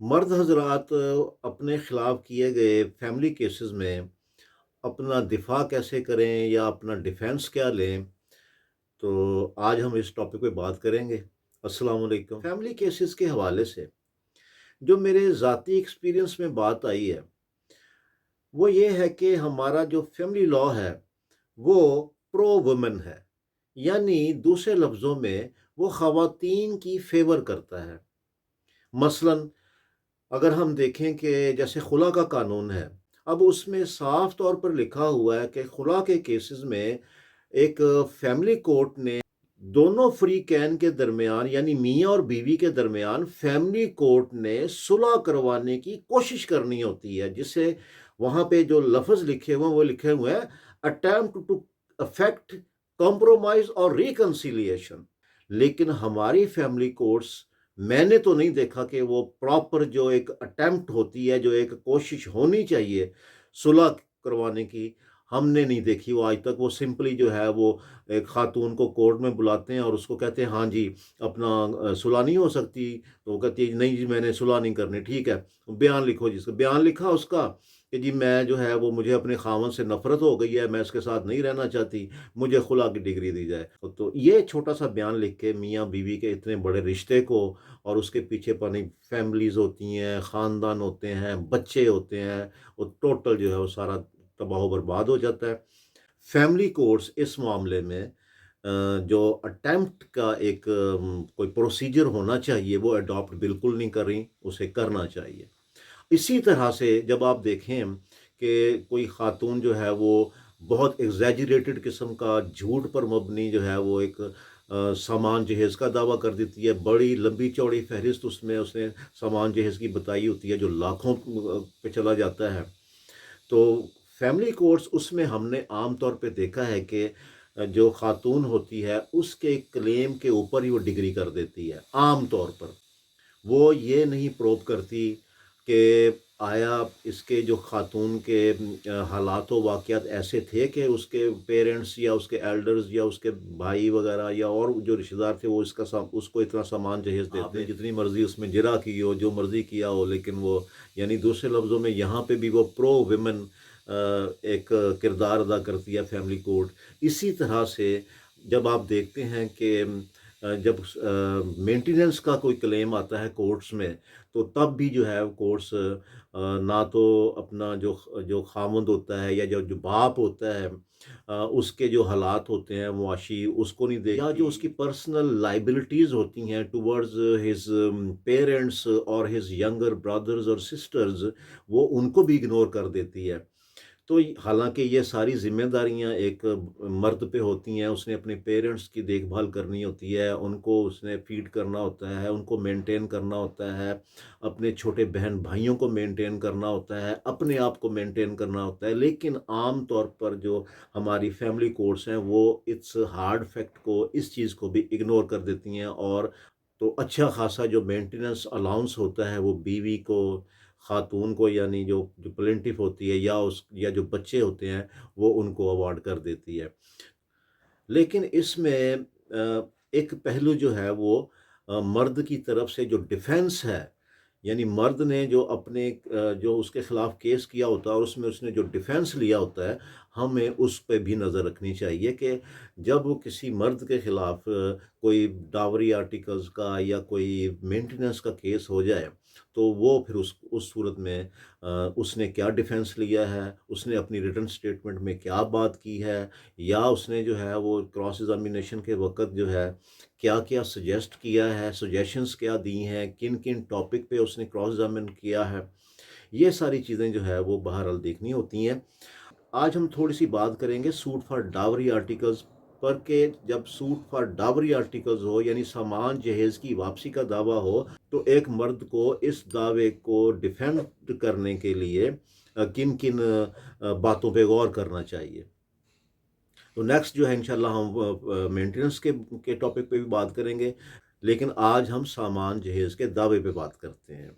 मर्द हज़रात अपने ख़िलाफ़ किए गए फैमिली केसेस में अपना दिफ़ा कैसे करें या अपना डिफेंस क्या लें, तो आज हम इस टॉपिक पे बात करेंगे। अस्सलाम वालेकुम। फैमिली केसेस के हवाले से जो मेरे ज़ाती एक्सपीरियंस में बात आई है, वो ये है कि हमारा जो फैमिली लॉ है, वो प्रो वुमेन है। यानी दूसरे लफ्ज़ों में वो ख़वातीन की फ़ेवर करता है। मसलन अगर हम देखें कि जैसे खुला का कानून है, अब उसमें साफ तौर पर लिखा हुआ है कि खुला के केसेस में एक फैमिली कोर्ट ने दोनों फ्री कैन के दरमियान यानी मियाँ और बीवी के दरमियान फैमिली कोर्ट ने सुलह करवाने की कोशिश करनी होती है, जिससे वहाँ पे जो लफ्ज़ लिखे हुए हैं वो लिखे हुए हैं अटेम्प्ट टू अफेक्ट कॉम्प्रोमाइज़ और रिकंसिलिएशन। लेकिन हमारी फैमिली कोर्ट्स मैंने तो नहीं देखा कि वो प्रॉपर जो एक अटेम्प्ट होती है, जो एक कोशिश होनी चाहिए सुलह करवाने की, हमने नहीं देखी वो आज तक। वो सिंपली जो है वो एक खातून को कोर्ट में बुलाते हैं और उसको कहते हैं हाँ जी, अपना सुलह नहीं हो सकती, तो वो कहती है नहीं जी मैंने सुलह नहीं करनी, ठीक है, बयान लिखो। जिसका बयान लिखा उसका कि जी मैं जो है वो मुझे अपने खामन से नफरत हो गई है, मैं इसके साथ नहीं रहना चाहती, मुझे खुला की डिग्री दी जाए। तो ये छोटा सा बयान लिख के मियाँ बीवी के इतने बड़े रिश्ते को और उसके पीछे पानी फैमिलीज होती हैं, खानदान होते हैं, बच्चे होते हैं, वो टोटल जो है वो सारा तबाह बर्बाद हो जाता है। फैमिली कोर्ट्स इस मामले में जो अटेम्प्ट का एक कोई प्रोसीजर होना चाहिए वो अडॉप्ट बिल्कुल नहीं कर रही, उसे करना चाहिए। इसी तरह से जब आप देखें कि कोई खातून जो है वो बहुत एग्जैजरेटेड किस्म का झूठ पर मबनी जो है वो एक सामान जहेज़ का दावा कर देती है, बड़ी लंबी चौड़ी फहरिस्त उसमें उसने सामान जहेज़ की बताई होती है जो लाखों पे चला जाता है। तो फैमिली कोर्ट्स उसमें हमने आम तौर पे देखा है कि जो खातून होती है उसके क्लेम के ऊपर ही वो डिग्री कर देती है आम तौर पर। वो ये नहीं प्रूव करती कि आया इसके जो खातून के हालात व वाक़यात ऐसे थे कि उसके पेरेंट्स या उसके एल्डर्स या उसके भाई वग़ैरह या और जो रिश्तेदार थे वो इसका उसको इतना सामान जहेज़ देते आपने जितनी मर्ज़ी उसमें जिरा की हो, जो मर्ज़ी किया हो, लेकिन वो यानी दूसरे लफ्ज़ों में यहाँ पे भी वो प्रो वुमेन एक किरदार अदा करती है फैमिली कोर्ट। इसी तरह से जब आप देखते हैं कि जब मेंटेनेंस का कोई क्लेम आता है कोर्ट्स में, तो तब भी जो है कोर्ट्स ना तो अपना जो जो खामंद होता है या जो जो बाप होता है उसके जो हालात होते हैं मुआशी उसको नहीं देख या जो उसकी पर्सनल लाइबिलिटीज़ होती हैं टुवर्ड्स हिज पेरेंट्स और हिज यंगर ब्रदर्स और सिस्टर्स, वो उनको भी इग्नोर कर देती है। तो हालाँकि ये सारी ज़िम्मेदारियाँ एक मर्द पे होती हैं, उसने अपने पेरेंट्स की देखभाल करनी होती है, उनको उसने फ़ीड करना होता है, उनको मेंटेन करना होता है, अपने छोटे बहन-भाइयों को मेंटेन करना होता है, अपने आप को मेंटेन करना होता है। लेकिन आम तौर पर जो हमारी फैमिली कोर्ट्स हैं, वो इस हार्ड फैक्ट को, इस चीज़ को भी इग्नोर कर देती हैं और तो अच्छा खासा जो मेंटेनेंस अलाउंस होता है, वो बीवी को खातून को यानी जो जो प्लेंटिफ होती है या उस या जो बच्चे होते हैं वो उनको अवॉर्ड कर देती है। लेकिन इसमें एक पहलू जो है वो मर्द की तरफ से जो डिफेंस है, यानी मर्द ने जो अपने जो उसके खिलाफ केस किया होता है और उसमें उसने जो डिफेंस लिया होता है, हमें उस पे भी नज़र रखनी चाहिए कि जब वो किसी मर्द के खिलाफ कोई डावरी आर्टिकल्स का या कोई मेंटेनेंस का केस हो जाए, तो वो फिर उस सूरत में उसने क्या डिफेंस लिया है, उसने अपनी रिटन स्टेटमेंट में क्या बात की है, या उसने जो है वो क्रॉस एग्जामिनेशन के वक़्त जो है क्या-क्या सजेस्ट किया है, सजेशंस क्या दी हैं, किन-किन टॉपिक पे उसने क्रॉस एग्जामिन किया है। ये सारी चीज़ें जो है वो बहरहाल देखनी होती हैं। आज हम थोड़ी-सी बात करेंगे सूट फॉर डावरी आर्टिकल्स पर के जब सूट फॉर डावरी आर्टिकल्स हो यानी सामान जहेज़ की वापसी का दावा हो, तो एक मर्द को इस दावे को डिफेंड करने के लिए किन-किन बातों पे गौर करना चाहिए। तो नेक्स्ट जो है इंशाल्लाह हम मेंटेनेंस के टॉपिक पे भी बात करेंगे, लेकिन आज हम सामान जहेज़ के दावे पे बात करते हैं।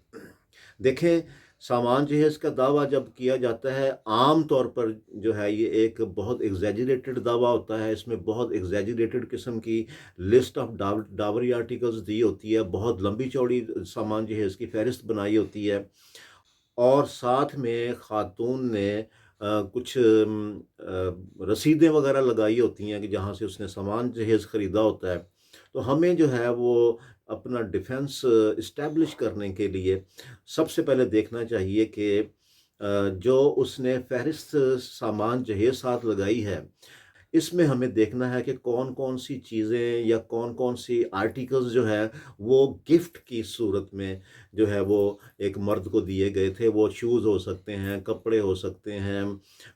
देखें, सामान जहेज़ का दावा जब किया जाता है, आम तौर पर जो है ये एक बहुत एग्ज़ैजरेटेड दावा होता है। इसमें बहुत एग्ज़ैजरेटेड किस्म की लिस्ट ऑफ डावरी आर्टिकल्स दी होती है, बहुत लंबी-चौड़ी सामान जहेज़ की फ़हरिस्त बनाई होती है। और साथ में ख़ातून ने कुछ रसीदें वग़ैरह लगाई होती हैं कि जहाँ से उसने सामान जहेज़ ख़रीदा होता है। तो हमें जो है वो अपना डिफेंस एस्टैब्लिश करने के लिए सबसे पहले देखना चाहिए कि जो उसने फ़हरिस्त सामान जहेज़ साथ लगाई है, इसमें हमें देखना है कि कौन-कौन सी चीज़ें या कौन-कौन सी आर्टिकल्स जो है वो गिफ्ट की सूरत में जो है वो एक मर्द को दिए गए थे। वो शूज़ हो सकते हैं, कपड़े हो सकते हैं,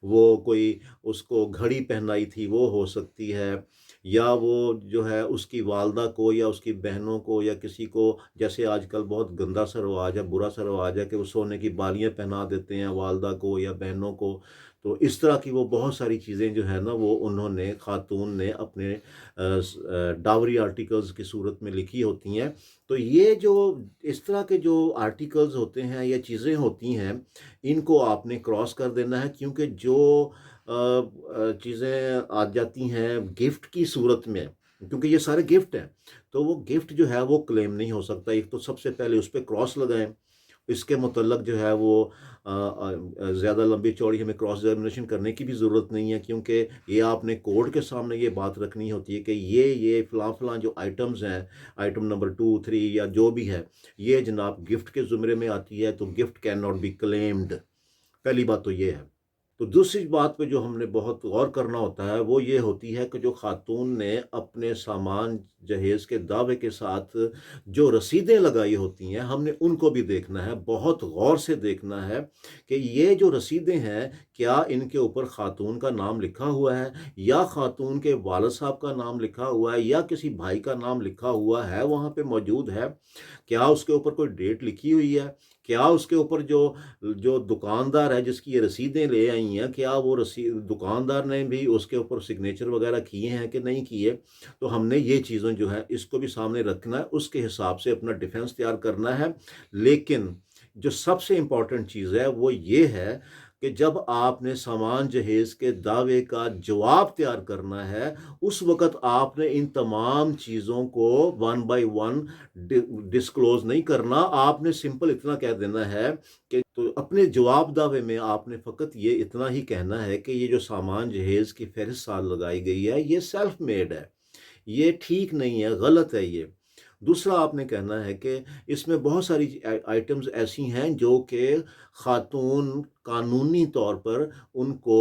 वो कोई उसको घड़ी पहनाई थी वो हो सकती है, या वो जो है उसकी वालदा को या उसकी बहनों को या किसी को, जैसे आजकल बहुत गंदा सा रिवाज है, बुरा सा रिवाज है कि वो सोने की बालियाँ पहना देते हैं वालदा को या बहनों को। तो इस तरह की वो बहुत सारी चीज़ें जो है ना वो उन्होंने खातून ने अपने डावरी आर्टिकल्स की सूरत में लिखी होती हैं। तो ये जो इस तरह के जो आर्टिकल्स होते हैं या चीज़ें होती हैं, इनको आपने क्रॉस कर देना है, क्योंकि जो चीज़ें आ जाती हैं गिफ्ट की सूरत में, क्योंकि ये सारे गिफ्ट हैं, तो वो गिफ्ट जो है वो क्लेम नहीं हो सकता। एक तो सबसे पहले उस पे क्रॉस लगाएँ। इसके मुतल्लक जो है वो ज़्यादा लंबी-चौड़ी हमें क्रॉस एग्ज़ामिनेशन करने की भी ज़रूरत नहीं है, क्योंकि ये आपने कोर्ट के सामने ये बात रखनी होती है कि ये फ़लाँ-फ़लाँ जो आइटम्स हैं, आइटम नंबर 2, 3 या जो भी है, ये जनाब गिफ्ट के ज़ुमरे में आती है, तो gift can not be claimed. पहली बात तो ये है। तो दूसरी बात पे जो हमने बहुत गौर करना होता है वो ये होती है कि जो खातून ने अपने सामान जहेज़ के दावे के साथ जो रसीदें लगाई होती हैं, हमने उनको भी देखना है, बहुत गौर से देखना है कि ये जो रसीदें हैं, क्या इनके ऊपर खातून का नाम लिखा हुआ है या खातून के वालिद साहब का नाम लिखा हुआ है या किसी भाई का नाम लिखा हुआ है, वहाँ पे मौजूद है? क्या उसके ऊपर कोई डेट लिखी हुई है? क्या उसके ऊपर जो जो दुकानदार है जिसकी ये रसीदें ले आई हैं, क्या वो रसीद दुकानदार ने भी उसके ऊपर सिग्नेचर वगैरह किए हैं कि नहीं किए? तो हमने ये चीज़ें जो है इसको भी सामने रखना है, उसके हिसाब से अपना डिफेंस तैयार करना है। लेकिन जो सबसे इम्पोर्टेंट चीज़ है वो ये है कि जब आपने सामान जहेज़ के दावे का जवाब तैयार करना है, उस वक़्त आपने इन तमाम चीज़ों को वन बाय वन डिस्क्लोज़ नहीं करना। आपने सिंपल इतना कह देना है कि तो अपने जवाब दावे में आपने फ़क़त ये इतना ही कहना है कि ये जो सामान जहेज़ की फ़हरिस्त साथ लगाई गई है, ये सेल्फ मेड है। ये ठीक नहीं है, गलत है ये। दूसरा आपने कहना है कि इसमें बहुत सारी आइटम्स ऐसी हैं जो कि खातून कानूनी तौर पर उनको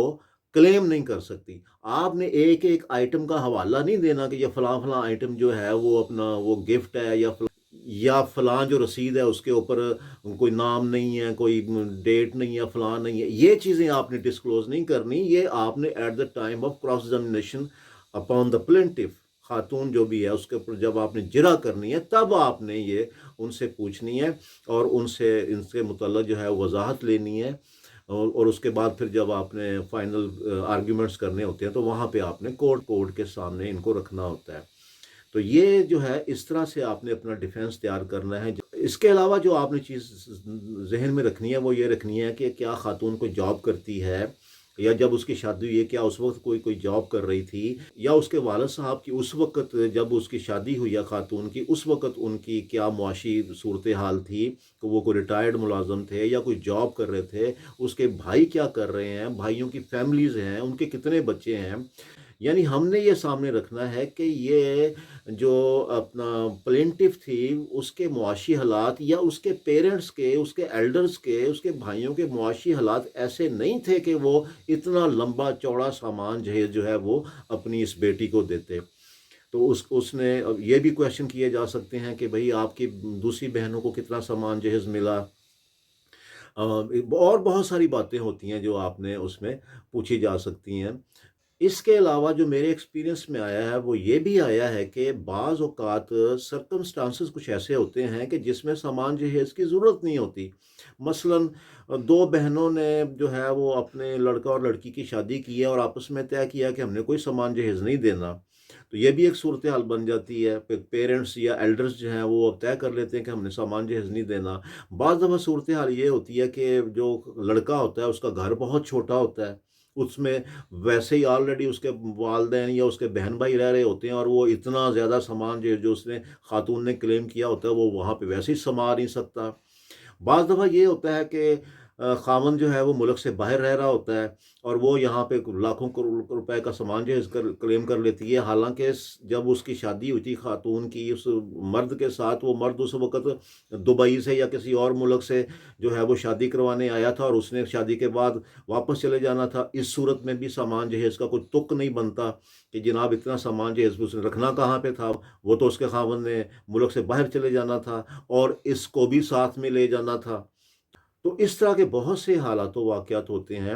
क्लेम नहीं कर सकती। आपने एक-एक आइटम का हवाला नहीं देना कि ये फलाँ-फलाँ आइटम जो है वो अपना वो गिफ्ट है या फलाँ जो रसीद है उसके ऊपर कोई नाम नहीं है, कोई डेट नहीं है, फलाँ नहीं है। ये चीज़ें आपने डिस्क्लोज़ नहीं करनी, ये आपने at the time of cross examination upon the plaintiff, खातून जो भी है उसके ऊपर जब आपने जिरह करनी है तब आपने ये उनसे पूछनी है और उनसे इनसे मुतल्लक जो है वज़ाहत लेनी है। और उसके बाद फिर जब आपने फाइनल आर्ग्यूमेंट्स करने होते हैं तो वहाँ पे आपने कोर्ट के सामने इनको रखना होता है। तो ये जो है इस तरह से आपने अपना डिफेंस तैयार करना है। इसके अलावा जो आपने चीज़ ज़हन में रखनी है वो ये रखनी है कि क्या खातून कोई जॉब करती है, या जब उसकी शादी हुई है क्या उस वक़्त कोई कोई जॉब कर रही थी, या उसके वालिद साहब की उस वक़्त जब उसकी शादी हुई है खातून की, उस वक़्त उनकी क्या मुआशी सूरत-ए-हाल थी, कि वो कोई रिटायर्ड मुलाज़िम थे या कोई जॉब कर रहे थे, उसके भाई क्या कर रहे हैं, भाइयों की फैमिलीज़ हैं, उनके कितने बच्चे हैं। यानी हमने ये सामने रखना है कि ये जो अपना प्लेंटिफ थी, उसके मुआशी हालात या उसके पेरेंट्स के, उसके एल्डर्स के, उसके भाइयों के मुआशी हालात ऐसे नहीं थे कि वो इतना लंबा-चौड़ा सामान जहेज़ जो है वो अपनी इस बेटी को देते। तो उसने अब ये भी क्वेश्चन किए जा सकते हैं कि भई आपकी दूसरी बहनों को कितना सामान जहेज़ मिला? और बहुत सारी बातें होती हैं जो आपने उसमें पूछी जा सकती हैं। इसके अलावा जो मेरे एक्सपीरियंस में आया है वो ये भी आया है कि बाज़ औक़ात सर्कमस्टांसेस कुछ ऐसे होते हैं कि जिसमें सामान जहेज़ की ज़रूरत नहीं होती। मसलन 2 बहनों ने जो है वो अपने लड़का और लड़की की शादी की है और आपस में तय किया कि हमने कोई सामान जहेज़ नहीं देना। تو یہ بھی ایک صورت حال بن جاتی ہے، پیرنٹس یا ایلڈرز جو ہیں وہ اب طے کر لیتے ہیں کہ ہم نے سامان جہیز نہیں دینا۔ بعض دفعہ صورت حال یہ ہوتی ہے کہ جو لڑکا ہوتا ہے اس کا گھر بہت چھوٹا ہوتا ہے، اس میں ویسے ہی آلریڈی اس کے والدین یا اس کے بہن بھائی رہ رہے ہوتے ہیں، اور وہ اتنا زیادہ سامان جو اس نے خاتون نے کلیم کیا ہوتا ہے وہ وہاں پہ ویسے ہی سما نہیں سکتا۔ بعض دفعہ یہ ہوتا ہے کہ خاوند جو ہے وہ ملک سے باہر رہ رہا ہوتا ہے، اور وہ یہاں پہ لاکھوں کروڑ روپے کا سامان جہیز کلیم کر لیتی ہے، حالانکہ جب اس کی شادی ہوئی تھی خاتون کی اس مرد کے ساتھ، وہ مرد اس وقت دبئی سے یا کسی اور ملک سے جو ہے وہ شادی کروانے آیا تھا، اور اس نے شادی کے بعد واپس چلے جانا تھا۔ اس صورت میں بھی سامان جہیز کا کوئی تک نہیں بنتا کہ جناب اتنا سامان جہیز اس نے رکھنا کہاں پہ تھا، وہ تو اس کے خاوند نے ملک سے باہر چلے جانا تھا اور اس کو بھی ساتھ میں لے جانا تھا۔ تو اس طرح کے بہت سے حالات و واقعات ہوتے ہیں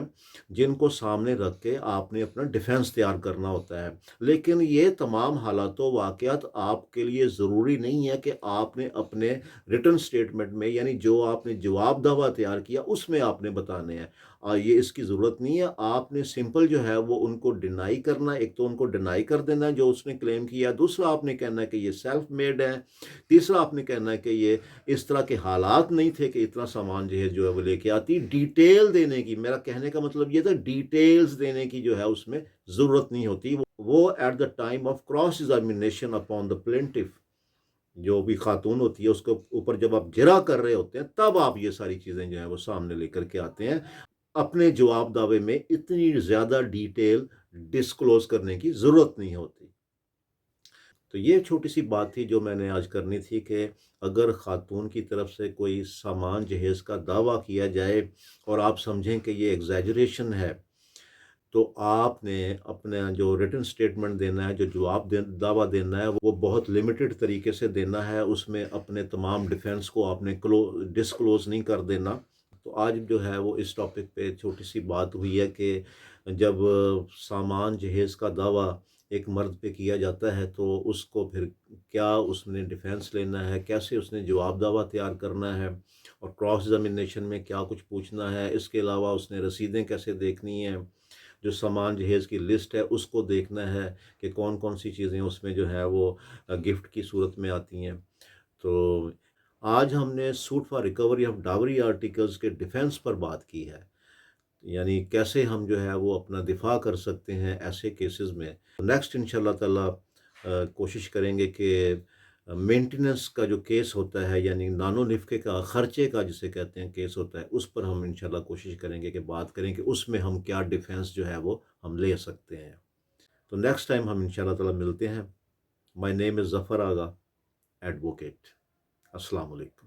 جن کو سامنے رکھ کے آپ نے اپنا ڈیفنس تیار کرنا ہوتا ہے، لیکن یہ تمام حالات و واقعات آپ کے لیے ضروری نہیں ہے کہ آپ نے اپنے ریٹن سٹیٹمنٹ میں، یعنی جو آپ نے جواب دعویٰ تیار کیا اس میں آپ نے بتانے ہیں۔ یہ اس کی ضرورت نہیں ہے، آپ نے سمپل جو ہے وہ ان کو ڈینائی کرنا ہے۔ ایک تو ان کو ڈینائی کر دینا ہے جو اس نے کلیم کیا، دوسرا آپ نے کہنا ہے کہ یہ سیلف میڈ ہے، تیسرا آپ نے کہنا ہے کہ یہ اس طرح کے حالات نہیں تھے کہ اتنا سامان جو ہے وہ لے کے آتی۔ ڈیٹیل دینے کی، میرا کہنے کا مطلب یہ تھا، ڈیٹیلز دینے کی جو ہے اس میں ضرورت نہیں ہوتی۔ وہ at the time of cross examination upon the plaintiff, جو بھی خاتون ہوتی ہے اس کے اوپر جب آپ جرا کر رہے ہوتے ہیں تب آپ یہ ساری چیزیں جو ہیں وہ سامنے لے کر کے آتے ہیں۔ اپنے جواب دعوے میں اتنی زیادہ ڈیٹیل ڈسکلوز کرنے کی ضرورت نہیں ہوتی۔ تو یہ چھوٹی سی بات تھی جو میں نے آج کرنی تھی کہ اگر خاتون کی طرف سے کوئی سامان جہیز کا دعویٰ کیا جائے اور آپ سمجھیں کہ یہ ایگزیجریشن ہے، تو آپ نے اپنا جو ریٹن سٹیٹمنٹ دینا ہے، جو دعویٰ دینا ہے، وہ بہت لمیٹڈ طریقے سے دینا ہے۔ اس میں اپنے تمام ڈیفنس کو آپ نے ڈسکلوز نہیں کر دینا۔ تو آج جو ہے وہ اس ٹاپک پہ چھوٹی سی بات ہوئی ہے کہ جب سامان جہیز کا دعویٰ ایک مرد پہ کیا جاتا ہے تو اس کو پھر کیا اس نے ڈیفینس لینا ہے، کیسے اس نے جواب دعویٰ تیار کرنا ہے، اور کراس ایگزامینیشن میں کیا کچھ پوچھنا ہے۔ اس کے علاوہ اس نے رسیدیں کیسے دیکھنی ہیں، جو سامان جہیز کی لسٹ ہے اس کو دیکھنا ہے کہ کون کون سی چیزیں اس میں جو ہے وہ گفٹ کی صورت میں آتی ہیں۔ تو آج ہم نے suit for recovery of dowry articles کے ڈیفینس پر بات کی ہے، یعنی کیسے ہم جو ہے وہ اپنا دفاع کر سکتے ہیں ایسے کیسز میں۔ نیکسٹ انشاءاللہ تعالیٰ کوشش کریں گے کہ مینٹیننس کا جو کیس ہوتا ہے، یعنی نان و نفقے کا، خرچے کا جسے کہتے ہیں کیس ہوتا ہے، اس پر ہم انشاءاللہ کوشش کریں گے کہ بات کریں کہ اس میں ہم کیا ڈیفینس جو ہے وہ ہم لے سکتے ہیں۔ تو نیکسٹ ٹائم ہم انشاءاللہ تعالیٰ ملتے ہیں۔ مائی نیم از ظفر آغا، ایڈوکیٹ۔ السلام علیکم۔